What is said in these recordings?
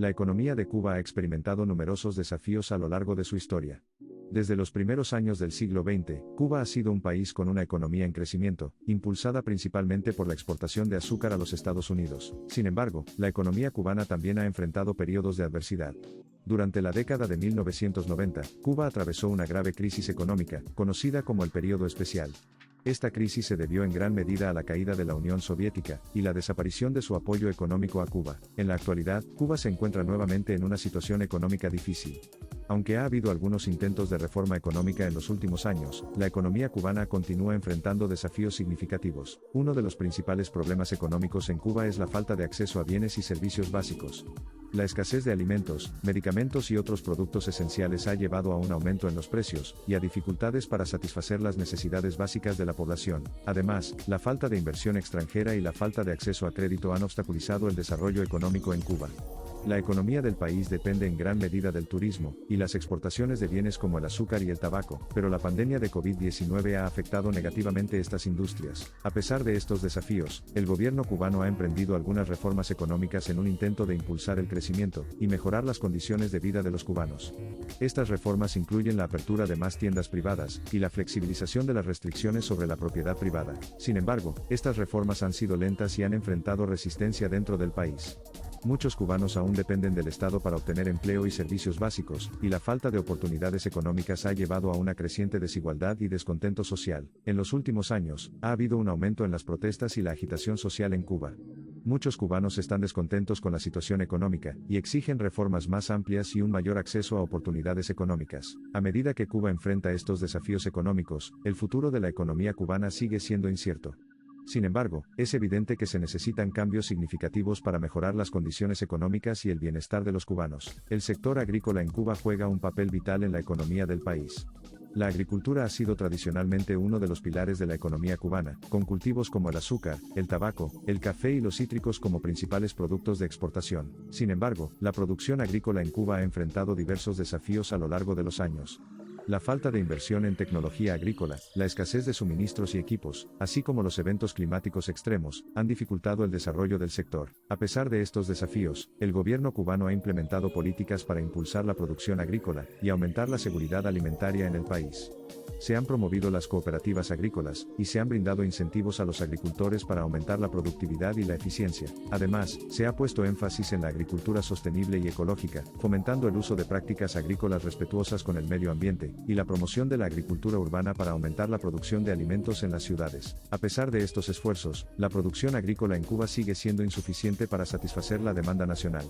La economía de Cuba ha experimentado numerosos desafíos a lo largo de su historia. Desde los primeros años del siglo XX, Cuba ha sido un país con una economía en crecimiento, impulsada principalmente por la exportación de azúcar a los Estados Unidos. Sin embargo, la economía cubana también ha enfrentado periodos de adversidad. Durante la década de 1990, Cuba atravesó una grave crisis económica, conocida como el Período Especial. Esta crisis se debió en gran medida a la caída de la Unión Soviética, y la desaparición de su apoyo económico a Cuba. En la actualidad, Cuba se encuentra nuevamente en una situación económica difícil. Aunque ha habido algunos intentos de reforma económica en los últimos años, la economía cubana continúa enfrentando desafíos significativos. Uno de los principales problemas económicos en Cuba es la falta de acceso a bienes y servicios básicos. La escasez de alimentos, medicamentos y otros productos esenciales ha llevado a un aumento en los precios, y a dificultades para satisfacer las necesidades básicas de la población. Además, la falta de inversión extranjera y la falta de acceso a crédito han obstaculizado el desarrollo económico en Cuba. La economía del país depende en gran medida del turismo, y las exportaciones de bienes como el azúcar y el tabaco, pero la pandemia de COVID-19 ha afectado negativamente estas industrias. A pesar de estos desafíos, el gobierno cubano ha emprendido algunas reformas económicas en un intento de impulsar el crecimiento, y mejorar las condiciones de vida de los cubanos. Estas reformas incluyen la apertura de más tiendas privadas, y la flexibilización de las restricciones sobre la propiedad privada. Sin embargo, estas reformas han sido lentas y han enfrentado resistencia dentro del país. Muchos cubanos aún dependen del Estado para obtener empleo y servicios básicos, y la falta de oportunidades económicas ha llevado a una creciente desigualdad y descontento social. En los últimos años, ha habido un aumento en las protestas y la agitación social en Cuba. Muchos cubanos están descontentos con la situación económica, y exigen reformas más amplias y un mayor acceso a oportunidades económicas. A medida que Cuba enfrenta estos desafíos económicos, el futuro de la economía cubana sigue siendo incierto. Sin embargo, es evidente que se necesitan cambios significativos para mejorar las condiciones económicas y el bienestar de los cubanos. El sector agrícola en Cuba juega un papel vital en la economía del país. La agricultura ha sido tradicionalmente uno de los pilares de la economía cubana, con cultivos como el azúcar, el tabaco, el café y los cítricos como principales productos de exportación. Sin embargo, la producción agrícola en Cuba ha enfrentado diversos desafíos a lo largo de los años. La falta de inversión en tecnología agrícola, la escasez de suministros y equipos, así como los eventos climáticos extremos, han dificultado el desarrollo del sector. A pesar de estos desafíos, el gobierno cubano ha implementado políticas para impulsar la producción agrícola y aumentar la seguridad alimentaria en el país. Se han promovido las cooperativas agrícolas, y se han brindado incentivos a los agricultores para aumentar la productividad y la eficiencia. Además, se ha puesto énfasis en la agricultura sostenible y ecológica, fomentando el uso de prácticas agrícolas respetuosas con el medio ambiente, y la promoción de la agricultura urbana para aumentar la producción de alimentos en las ciudades. A pesar de estos esfuerzos, la producción agrícola en Cuba sigue siendo insuficiente para satisfacer la demanda nacional.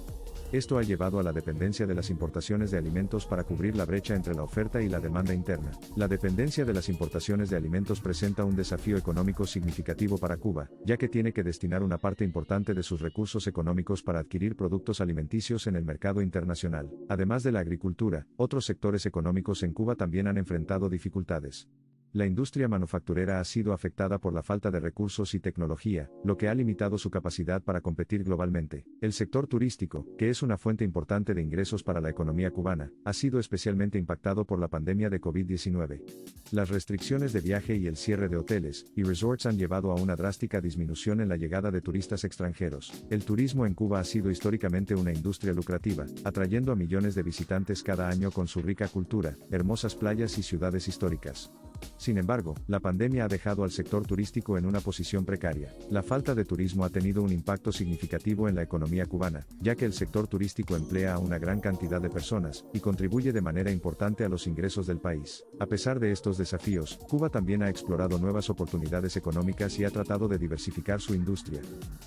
Esto ha llevado a la dependencia de las importaciones de alimentos para cubrir la brecha entre la oferta y la demanda interna. La dependencia de las importaciones de alimentos presenta un desafío económico significativo para Cuba, ya que tiene que destinar una parte importante de sus recursos económicos para adquirir productos alimenticios en el mercado internacional. Además de la agricultura, otros sectores económicos en Cuba también han enfrentado dificultades. La industria manufacturera ha sido afectada por la falta de recursos y tecnología, lo que ha limitado su capacidad para competir globalmente. El sector turístico, que es una fuente importante de ingresos para la economía cubana, ha sido especialmente impactado por la pandemia de COVID-19. Las restricciones de viaje y el cierre de hoteles y resorts han llevado a una drástica disminución en la llegada de turistas extranjeros. El turismo en Cuba ha sido históricamente una industria lucrativa, atrayendo a millones de visitantes cada año con su rica cultura, hermosas playas y ciudades históricas. Sin embargo, la pandemia ha dejado al sector turístico en una posición precaria. La falta de turismo ha tenido un impacto significativo en la economía cubana, ya que el sector turístico emplea a una gran cantidad de personas, y contribuye de manera importante a los ingresos del país. A pesar de estos desafíos, Cuba también ha explorado nuevas oportunidades económicas y ha tratado de diversificar su industria.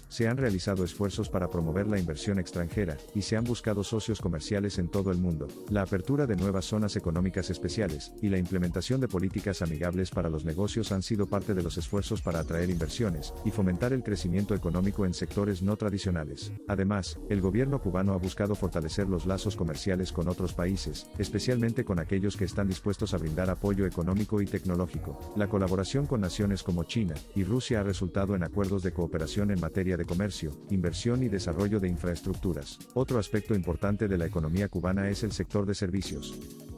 Se han realizado esfuerzos para promover la inversión extranjera, y se han buscado socios comerciales en todo el mundo. La apertura de nuevas zonas económicas especiales, y la implementación de políticas amigables para los negocios han sido parte de los esfuerzos para atraer inversiones y fomentar el crecimiento económico en sectores no tradicionales. Además, el gobierno cubano ha buscado fortalecer los lazos comerciales con otros países, especialmente con aquellos que están dispuestos a brindar apoyo económico y tecnológico. La colaboración con naciones como China y Rusia ha resultado en acuerdos de cooperación en materia de comercio, inversión y desarrollo de infraestructuras. Otro aspecto importante de la economía cubana es el sector de servicios.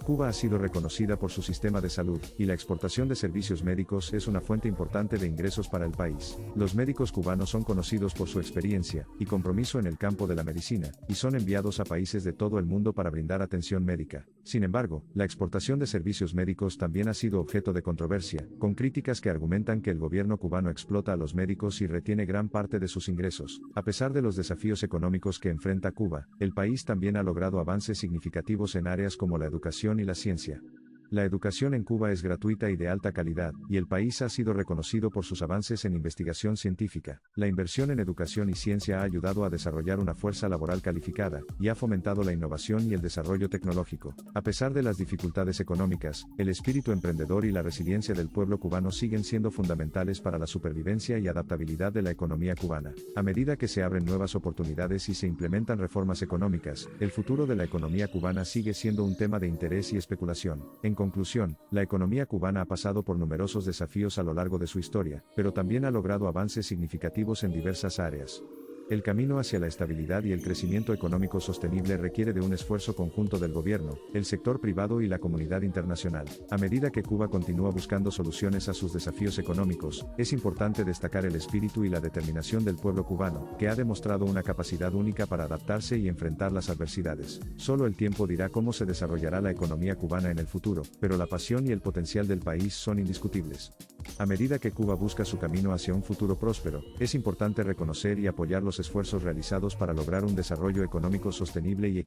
Cuba ha sido reconocida por su sistema de salud, y la exportación de servicios médicos es una fuente importante de ingresos para el país. Los médicos cubanos son conocidos por su experiencia y compromiso en el campo de la medicina, y son enviados a países de todo el mundo para brindar atención médica. Sin embargo, la exportación de servicios médicos también ha sido objeto de controversia, con críticas que argumentan que el gobierno cubano explota a los médicos y retiene gran parte de sus ingresos. A pesar de los desafíos económicos que enfrenta Cuba, el país también ha logrado avances significativos en áreas como la educación y la ciencia. La educación en Cuba es gratuita y de alta calidad, y el país ha sido reconocido por sus avances en investigación científica. La inversión en educación y ciencia ha ayudado a desarrollar una fuerza laboral calificada, y ha fomentado la innovación y el desarrollo tecnológico. A pesar de las dificultades económicas, el espíritu emprendedor y la resiliencia del pueblo cubano siguen siendo fundamentales para la supervivencia y adaptabilidad de la economía cubana. A medida que se abren nuevas oportunidades y se implementan reformas económicas, el futuro de la economía cubana sigue siendo un tema de interés y especulación. En conclusión, la economía cubana ha pasado por numerosos desafíos a lo largo de su historia, pero también ha logrado avances significativos en diversas áreas. El camino hacia la estabilidad y el crecimiento económico sostenible requiere de un esfuerzo conjunto del gobierno, el sector privado y la comunidad internacional. A medida que Cuba continúa buscando soluciones a sus desafíos económicos, es importante destacar el espíritu y la determinación del pueblo cubano, que ha demostrado una capacidad única para adaptarse y enfrentar las adversidades. Solo el tiempo dirá cómo se desarrollará la economía cubana en el futuro, pero la pasión y el potencial del país son indiscutibles. A medida que Cuba busca su camino hacia un futuro próspero, es importante reconocer y apoyar los esfuerzos realizados para lograr un desarrollo económico sostenible y